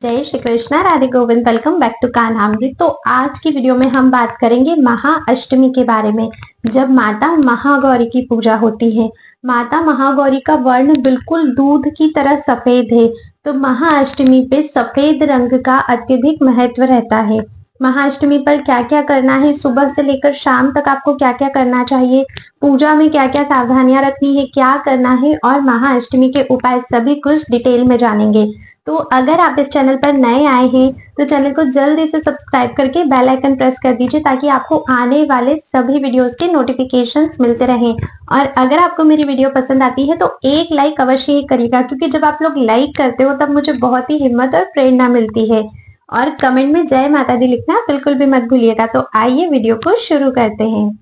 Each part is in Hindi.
जय Shri Krishna, Radhe Govind. Welcome back to Kanhamrit. तो आज की वीडियो में हम बात करेंगे महाअष्टमी के बारे में, जब माता महागौरी की पूजा होती है। माता महागौरी का वर्ण बिल्कुल दूध की तरह सफेद है, तो महाअष्टमी पे सफेद रंग का अत्यधिक महत्व रहता है। महाअष्टमी पर क्या क्या करना है, सुबह से लेकर शाम तक आपको क्या क्या करना चाहिए, पूजा में क्या क्या सावधानियां रखनी है, क्या करना है और महाअष्टमी के उपाय, सभी कुछ डिटेल में जानेंगे। तो अगर आप इस चैनल पर नए आए हैं तो चैनल को जल्दी से सब्सक्राइब करके बेल आइकन प्रेस कर दीजिए, ताकि आपको आने वाले सभी वीडियोस के नोटिफिकेशंस मिलते रहें। और अगर आपको मेरी वीडियो पसंद आती है तो एक लाइक अवश्य ही करिएगा, क्योंकि जब आप लोग लाइक करते हो तब मुझे बहुत ही हिम्मत और प्रेरणा मिलती है। और कमेंट में जय माता दी लिखना बिल्कुल भी मत भूलिएगा। तो आइए वीडियो को शुरू करते हैं।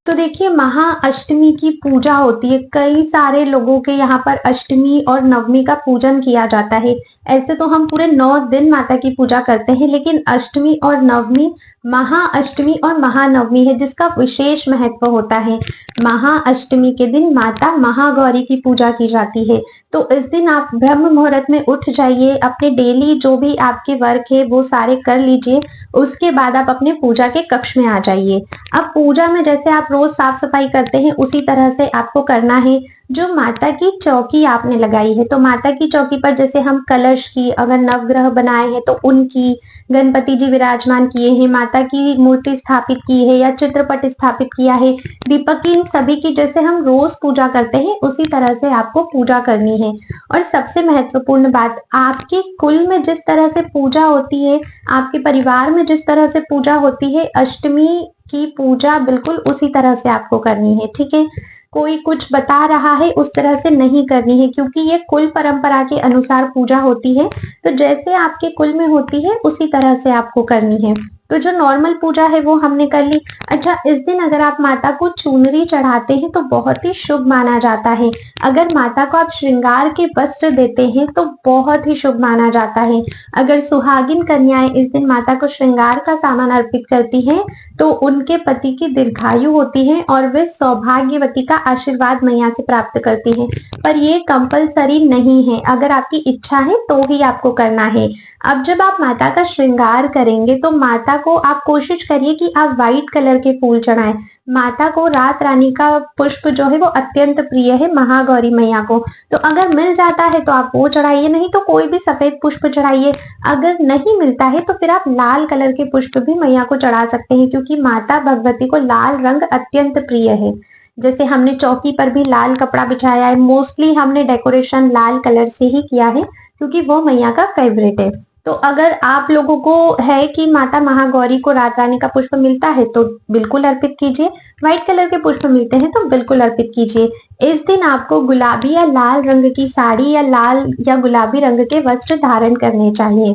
तो देखिए, महाअष्टमी की पूजा होती है। कई सारे लोगों के यहाँ पर अष्टमी और नवमी का पूजन किया जाता है। ऐसे तो हम पूरे 9 दिन माता की पूजा करते हैं, लेकिन अष्टमी और नवमी, महाअष्टमी और महानवमी है जिसका विशेष महत्व होता है। महाअष्टमी के दिन माता महागौरी की पूजा की जाती है। तो इस दिन आप ब्रह्म मुहूर्त में उठ जाइए, अपने डेली जो भी आपके वर्क है वो सारे कर लीजिए। उसके बाद आप अपने पूजा के कक्ष में आ जाइए। अब पूजा में जैसे आप रोज साफ सफाई करते हैं, उसी तरह से आपको करना है। जो माता की चौकी आपने लगाई है, तो माता की चौकी पर जैसे हम कलश की, अगर नवग्रह बनाए हैं तो उनकी, गणपति जी विराजमान किए हैं, माता की मूर्ति स्थापित की है या चित्रपट स्थापित किया है, दीपक की, इन सभी की जैसे हम रोज पूजा करते हैं उसी तरह से आपको पूजा करनी है। और सबसे महत्वपूर्ण बात, आपके कुल में जिस तरह से पूजा होती है, आपके परिवार में जिस तरह से पूजा होती है, अष्टमी की पूजा बिल्कुल उसी तरह से आपको करनी है। ठीक है, कोई कुछ बता रहा है उस तरह से नहीं करनी है, क्योंकि ये कुल परंपरा के अनुसार पूजा होती है। तो जैसे आपके कुल में होती है उसी तरह से आपको करनी है। तो जो नॉर्मल पूजा है वो हमने कर ली। अच्छा, इस दिन अगर आप माता को चुनरी चढ़ाते हैं तो बहुत ही शुभ माना जाता है। अगर माता को आप श्रृंगार के वस्त्र देते हैं तो बहुत ही शुभ माना जाता है। अगर सुहागिन कन्याएं इस दिन माता को श्रृंगार का सामान अर्पित करती हैं तो उनके पति की दीर्घायु होती है और वे सौभाग्यवती का आशीर्वाद मैया से प्राप्त करती हैं। पर ये कंपलसरी नहीं है, अगर आपकी इच्छा है तो ही आपको करना है। अब जब आप माता का श्रृंगार करेंगे तो माता को आप कोशिश करिए कि आप व्हाइट कलर के फूल चढ़ाएं। माता को रात रानी का पुष्प जो है वो अत्यंत प्रिय है महागौरी मैया को। तो अगर मिल जाता है तो आप वो चढ़ाइए, नहीं तो कोई भी सफेद पुष्प चढ़ाइए। अगर नहीं मिलता है तो फिर आप लाल कलर के पुष्प भी मैया को चढ़ा सकते हैं, क्योंकि माता भगवती को लाल रंग अत्यंत प्रिय है। जैसे हमने चौकी पर भी लाल कपड़ा बिछाया है, मोस्टली हमने डेकोरेशन लाल कलर से ही किया है, क्योंकि वो मैया का फेवरेट है। तो अगर आप लोगों को है कि माता महागौरी को रात रानी का पुष्प मिलता है तो बिल्कुल अर्पित कीजिए, व्हाइट कलर के पुष्प मिलते हैं तो बिल्कुल अर्पित कीजिए। इस दिन आपको गुलाबी या लाल रंग की साड़ी या लाल या गुलाबी रंग के वस्त्र धारण करने चाहिए।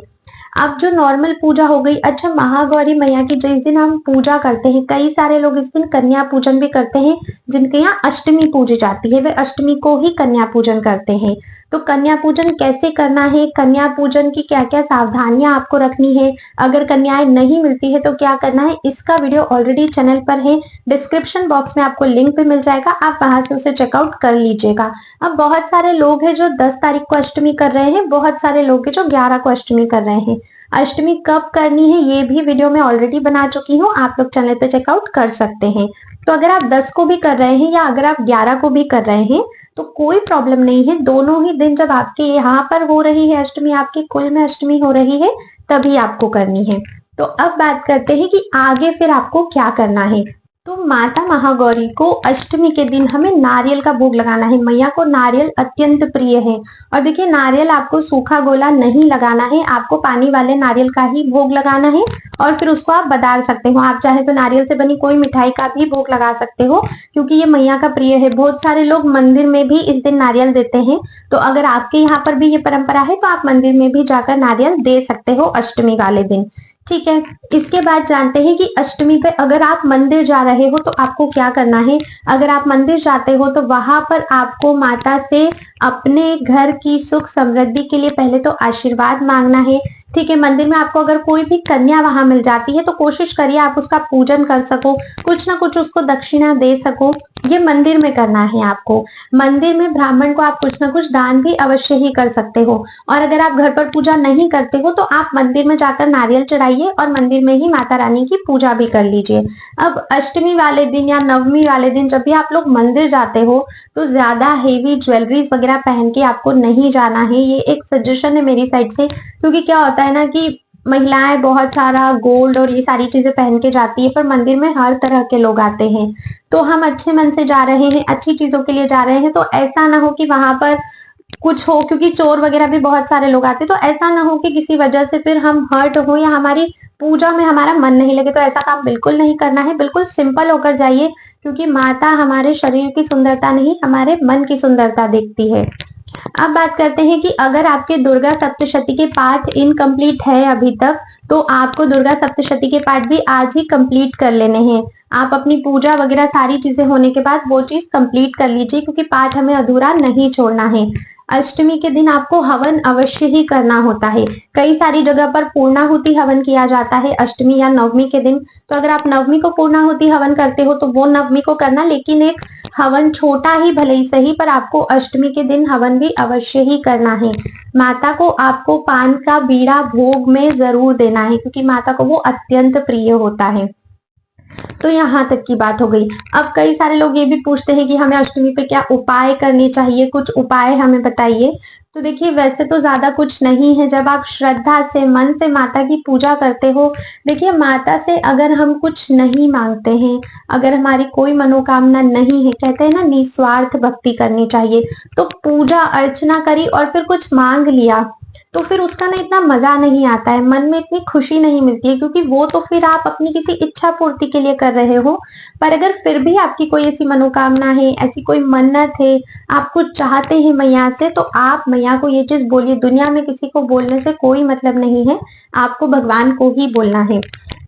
अब जो नॉर्मल पूजा हो गई। अच्छा, महागौरी मैया की जिस दिन हम पूजा करते हैं, कई सारे लोग इस दिन कन्या पूजन भी करते हैं। जिनके यहाँ अष्टमी पूजी जाती है वे अष्टमी को ही कन्या पूजन करते हैं। तो कन्या पूजन कैसे करना है, कन्या पूजन की क्या क्या सावधानियां आपको रखनी है, अगर कन्याएं नहीं मिलती है तो क्या करना है, इसका वीडियो ऑलरेडी चैनल पर है। डिस्क्रिप्शन बॉक्स में आपको लिंक भी मिल जाएगा, आप वहां से उसे चेकआउट कर लीजिएगा। अब बहुत सारे लोग हैं जो 10 तारीख को अष्टमी कर रहे हैं, बहुत सारे लोग हैं जो 11 को अष्टमी कर रहे हैं। अष्टमी कब करनी है ये भी वीडियो में ऑलरेडी बना चुकी हूँ, आप लोग चैनल पे चेकआउट कर सकते हैं। तो अगर आप 10 को भी कर रहे हैं या अगर आप 11 को भी कर रहे हैं तो कोई प्रॉब्लम नहीं है। दोनों ही दिन जब आपके यहाँ पर हो रही है अष्टमी, आपके कुल में अष्टमी हो रही है, तभी आपको करनी है। तो अब बात करते हैं कि आगे फिर आपको क्या करना है। तो माता महागौरी को अष्टमी के दिन हमें नारियल का भोग लगाना है। मैया को नारियल अत्यंत प्रिय है। और देखिए, नारियल आपको सूखा गोला नहीं लगाना है, आपको पानी वाले नारियल का ही भोग लगाना है। और फिर उसको आप बदार सकते हो, आप चाहे तो नारियल से बनी कोई मिठाई का भी भोग लगा सकते हो, क्योंकि ये मैया का प्रिय है। बहुत सारे लोग मंदिर में भी इस दिन नारियल देते हैं। तो अगर आपके यहाँ पर भी ये परंपरा है तो आप मंदिर में भी जाकर नारियल दे सकते हो अष्टमी वाले दिन। ठीक है, इसके बाद जानते हैं कि अष्टमी पे अगर आप मंदिर जा रहे हो तो आपको क्या करना है। अगर आप मंदिर जाते हो तो वहां पर आपको माता से अपने घर की सुख समृद्धि के लिए पहले तो आशीर्वाद मांगना है। ठीक है, मंदिर में आपको अगर कोई भी कन्या वहां मिल जाती है तो कोशिश करिए आप उसका पूजन कर सको, कुछ ना कुछ उसको दक्षिणा दे सको। ये मंदिर में करना है आपको। मंदिर में ब्राह्मण को आप कुछ ना कुछ दान भी अवश्य ही कर सकते हो। और अगर आप घर पर पूजा नहीं करते हो तो आप मंदिर में जाकर नारियल चढ़ाइए और मंदिर में ही माता रानी की पूजा भी कर लीजिए। अब अष्टमी वाले दिन या नवमी वाले दिन जब भी आप लोग मंदिर जाते हो तो ज्यादा हेवी ज्वेलरीज वगैरह पहन के आपको नहीं जाना है। ये एक सजेशन है मेरी साइड से, क्योंकि क्या होता है ना कि महिलाएं बहुत सारा गोल्ड और ये सारी चीजें पहन के जाती है, पर मंदिर में हर तरह के लोग आते हैं। तो हम अच्छे मन से जा रहे हैं, अच्छी चीजों के लिए जा रहे हैं, तो ऐसा ना हो कि वहां पर कुछ हो, क्योंकि चोर वगैरह भी बहुत सारे लोग आते हैं। तो ऐसा ना हो कि किसी वजह से फिर हम हर्ट हो या हमारी पूजा में हमारा मन नहीं लगे। तो ऐसा काम बिल्कुल नहीं करना है, बिल्कुल सिंपल होकर जाइए, क्योंकि माता हमारे शरीर की सुंदरता नहीं, हमारे मन की सुंदरता देखती है। अब बात करते हैं कि अगर आपके दुर्गा सप्तशती के पाठ इनकम्प्लीट है अभी तक, तो आपको दुर्गा सप्तशती के पाठ भी आज ही कंप्लीट कर लेने हैं। आप अपनी पूजा वगैरह सारी चीजें होने के बाद वो चीज कंप्लीट कर लीजिए, क्योंकि पाठ हमें अधूरा नहीं छोड़ना है। अष्टमी के दिन आपको हवन अवश्य ही करना होता है। कई सारी जगह पर पूर्णाहुति हवन किया जाता है अष्टमी या नवमी के दिन। तो अगर आप नवमी को पूर्णाहुति हवन करते हो तो वो नवमी को करना, लेकिन एक हवन छोटा ही भले ही सही, पर आपको अष्टमी के दिन हवन भी अवश्य ही करना है। माता को आपको पान का बीड़ा भोग में जरूर देना है, क्योंकि माता को वो अत्यंत प्रिय होता है। तो यहाँ तक की बात हो गई। अब कई सारे लोग ये भी पूछते हैं कि हमें अष्टमी पे क्या उपाय करने चाहिए, कुछ उपाय हमें बताइए। तो देखिए, वैसे तो ज्यादा कुछ नहीं है। जब आप श्रद्धा से मन से माता की पूजा करते हो, देखिए माता से अगर हम कुछ नहीं मांगते हैं, अगर हमारी कोई मनोकामना नहीं है, कहते हैं ना निस्वार्थ भक्ति करनी चाहिए, तो पूजा अर्चना करी और फिर कुछ मांग लिया तो फिर उसका ना इतना मजा नहीं आता है, मन में इतनी खुशी नहीं मिलती है, क्योंकि वो तो फिर आप अपनी किसी इच्छा पूर्ति के लिए कर रहे हो। पर अगर फिर भी आपकी कोई ऐसी मनोकामना है, ऐसी कोई मन्नत है, आप कुछ चाहते हैं मैया से, तो आप मैया को ये चीज बोलिए। दुनिया में किसी को बोलने से कोई मतलब नहीं है, आपको भगवान को ही बोलना है।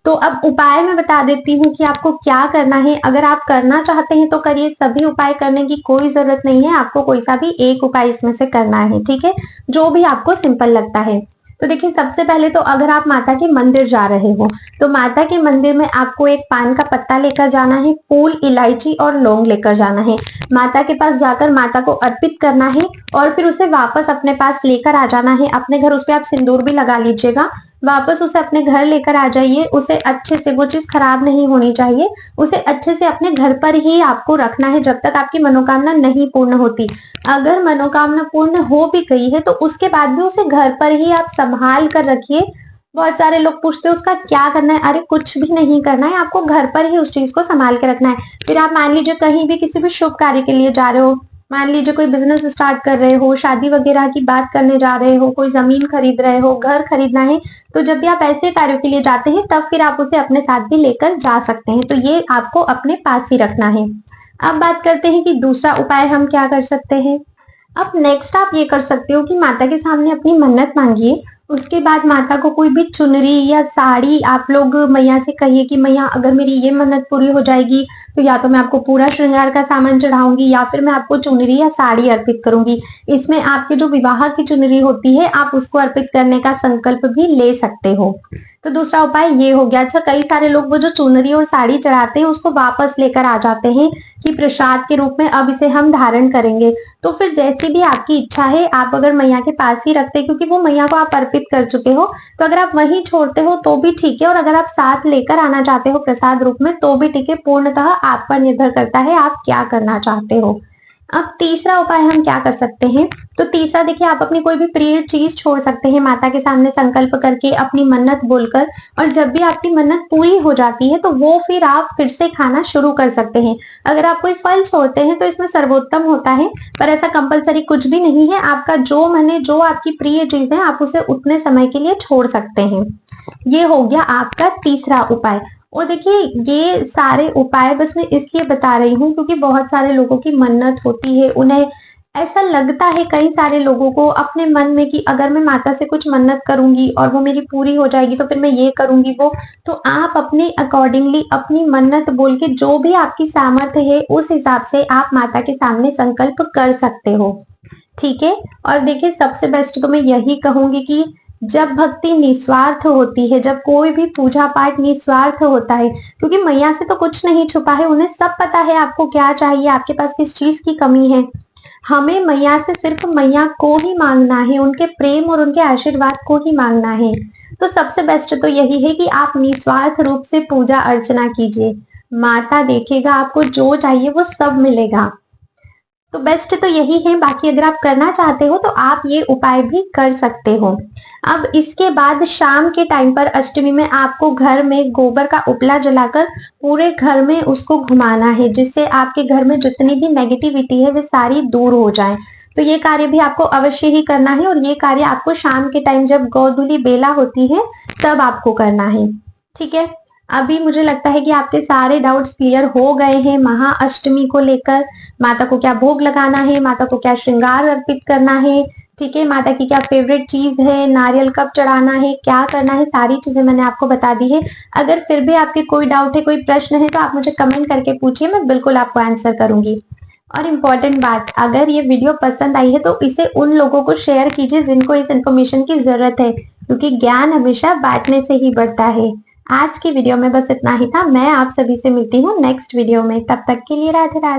तो अब उपाय मैं बता देती हूँ कि आपको क्या करना है। अगर आप करना चाहते हैं तो करिए, सभी उपाय करने की कोई जरूरत नहीं है, आपको कोई सा भी एक उपाय इसमें से करना है, ठीक है, जो भी आपको सिंपल लगता है। तो देखिए, सबसे पहले तो अगर आप माता के मंदिर जा रहे हो तो माता के मंदिर में आपको एक पान का पत्ता लेकर जाना है, फूल, इलायची और लौंग लेकर जाना है। माता के पास जाकर माता को अर्पित करना है और फिर उसे वापस अपने पास लेकर आ जाना है। अपने घर उस पर आप सिंदूर भी लगा लीजिएगा। वापस उसे अपने घर लेकर आ जाइए। उसे अच्छे से, वो चीज खराब नहीं होनी चाहिए, उसे अच्छे से अपने घर पर ही आपको रखना है जब तक आपकी मनोकामना नहीं पूर्ण होती। अगर मनोकामना पूर्ण हो भी गई है तो उसके बाद भी उसे घर पर ही आप संभाल कर रखिए। बहुत सारे लोग पूछते हैं उसका क्या करना है। अरे कुछ भी नहीं करना है, आपको घर पर ही उस चीज को संभाल के रखना है। फिर आप मान लीजिए कहीं भी किसी भी शुभ कार्य के लिए जा रहे हो, मान लीजिए कोई बिजनेस स्टार्ट कर रहे हो, शादी वगैरह की बात करने जा रहे हो, कोई जमीन खरीद रहे हो, घर खरीदना है, तो जब भी आप ऐसे कार्यों के लिए जाते हैं तब फिर आप उसे अपने साथ भी लेकर जा सकते हैं। तो ये आपको अपने पास ही रखना है। अब बात करते हैं कि दूसरा उपाय हम क्या कर सकते हैं। अब नेक्स्ट आप ये कर सकते हो कि माता के सामने अपनी मन्नत मांगिए। उसके बाद माता को कोई भी चुनरी या साड़ी आप लोग मैया से कहिए कि मैया अगर मेरी ये मन्नत पूरी हो जाएगी तो या तो मैं आपको पूरा श्रृंगार का सामान चढ़ाऊंगी या फिर मैं आपको चुनरी या साड़ी अर्पित करूंगी। इसमें आपके जो विवाह की चुनरी होती है आप उसको अर्पित करने का संकल्प भी ले सकते हो। तो दूसरा उपाय ये हो गया। अच्छा, कई सारे लोग वो जो चुनरी और साड़ी चढ़ाते हैं उसको वापस लेकर आ जाते हैं कि प्रसाद के रूप में अब इसे हम धारण करेंगे। तो फिर जैसी भी आपकी इच्छा है, आप अगर मैया के पास ही रखते हैं क्योंकि वो मैया को आप अर्पित कर चुके हो, तो अगर आप वहीं छोड़ते हो तो भी ठीक है, और अगर आप साथ लेकर आना चाहते हो प्रसाद रूप में तो भी ठीक है। पूर्णतः आप पर निर्भर करता है आप क्या करना चाहते हो। अब तीसरा उपाय हम क्या कर सकते हैं। तो तीसरा देखिए, आप अपनी कोई भी प्रिय चीज छोड़ सकते हैं माता के सामने संकल्प करके, अपनी मन्नत बोलकर, और जब भी आपकी मन्नत पूरी हो जाती है तो वो फिर आप फिर से खाना शुरू कर सकते हैं। अगर आप कोई फल छोड़ते हैं तो इसमें सर्वोत्तम होता है, पर ऐसा कंपलसरी कुछ भी नहीं है। आपका जो मन है, जो आपकी प्रिय चीज है, आप उसे उतने समय के लिए छोड़ सकते हैं। ये हो गया आपका तीसरा उपाय। और देखिए, ये सारे उपाय बस मैं इसलिए बता रही हूँ क्योंकि बहुत सारे लोगों की मन्नत होती है, उन्हें ऐसा लगता है कई सारे लोगों को अपने मन में कि अगर मैं माता से कुछ मन्नत करूंगी और वो मेरी पूरी हो जाएगी तो फिर मैं ये करूंगी वो। तो आप अपने अकॉर्डिंगली अपनी मन्नत बोल के जो भी आपकी सामर्थ्य है उस हिसाब से आप माता के सामने संकल्प कर सकते हो, ठीक है। और देखिए, सबसे बेस्ट तो मैं यही कहूंगी कि जब भक्ति निस्वार्थ होती है, जब कोई भी पूजा पाठ निस्वार्थ होता है, क्योंकि मैया से तो कुछ नहीं छुपा है, उन्हें सब पता है आपको क्या चाहिए, आपके पास किस चीज की कमी है। हमें मैया से सिर्फ मैया को ही मांगना है, उनके प्रेम और उनके आशीर्वाद को ही मांगना है। तो सबसे बेस्ट तो यही है कि आप निस्वार्थ रूप से पूजा अर्चना कीजिए, माता देखेगा, आपको जो चाहिए वो सब मिलेगा। तो बेस्ट तो यही है। बाकी अगर आप करना चाहते हो तो आप ये उपाय भी कर सकते हो। अब इसके बाद शाम के टाइम पर अष्टमी में आपको घर में गोबर का उपला जलाकर पूरे घर में उसको घुमाना है, जिससे आपके घर में जितनी भी नेगेटिविटी है वे सारी दूर हो जाए। तो ये कार्य भी आपको अवश्य ही करना है, और ये कार्य आपको शाम के टाइम जब गोधूली बेला होती है तब आपको करना है। ठीक है, अभी मुझे लगता है कि आपके सारे डाउट्स क्लियर हो गए हैं महाअष्टमी को लेकर। माता को क्या भोग लगाना है, माता को क्या श्रृंगार अर्पित करना है, ठीक है, माता की क्या फेवरेट चीज है, नारियल कब चढ़ाना है, क्या करना है, सारी चीजें मैंने आपको बता दी है। अगर फिर भी आपके कोई डाउट है, कोई प्रश्न है, तो आप मुझे कमेंट करके पूछिए, मैं बिल्कुल आपको आंसर करूंगी। और इम्पोर्टेंट बात, अगर ये वीडियो पसंद आई है तो इसे उन लोगों को शेयर कीजिए जिनको इस इन्फॉर्मेशन की जरूरत है, क्योंकि ज्ञान हमेशा बांटने से ही बढ़ता है। आज की वीडियो में बस इतना ही था। मैं आप सभी से मिलती हूँ नेक्स्ट वीडियो में, तब तक के लिए राधे राधे।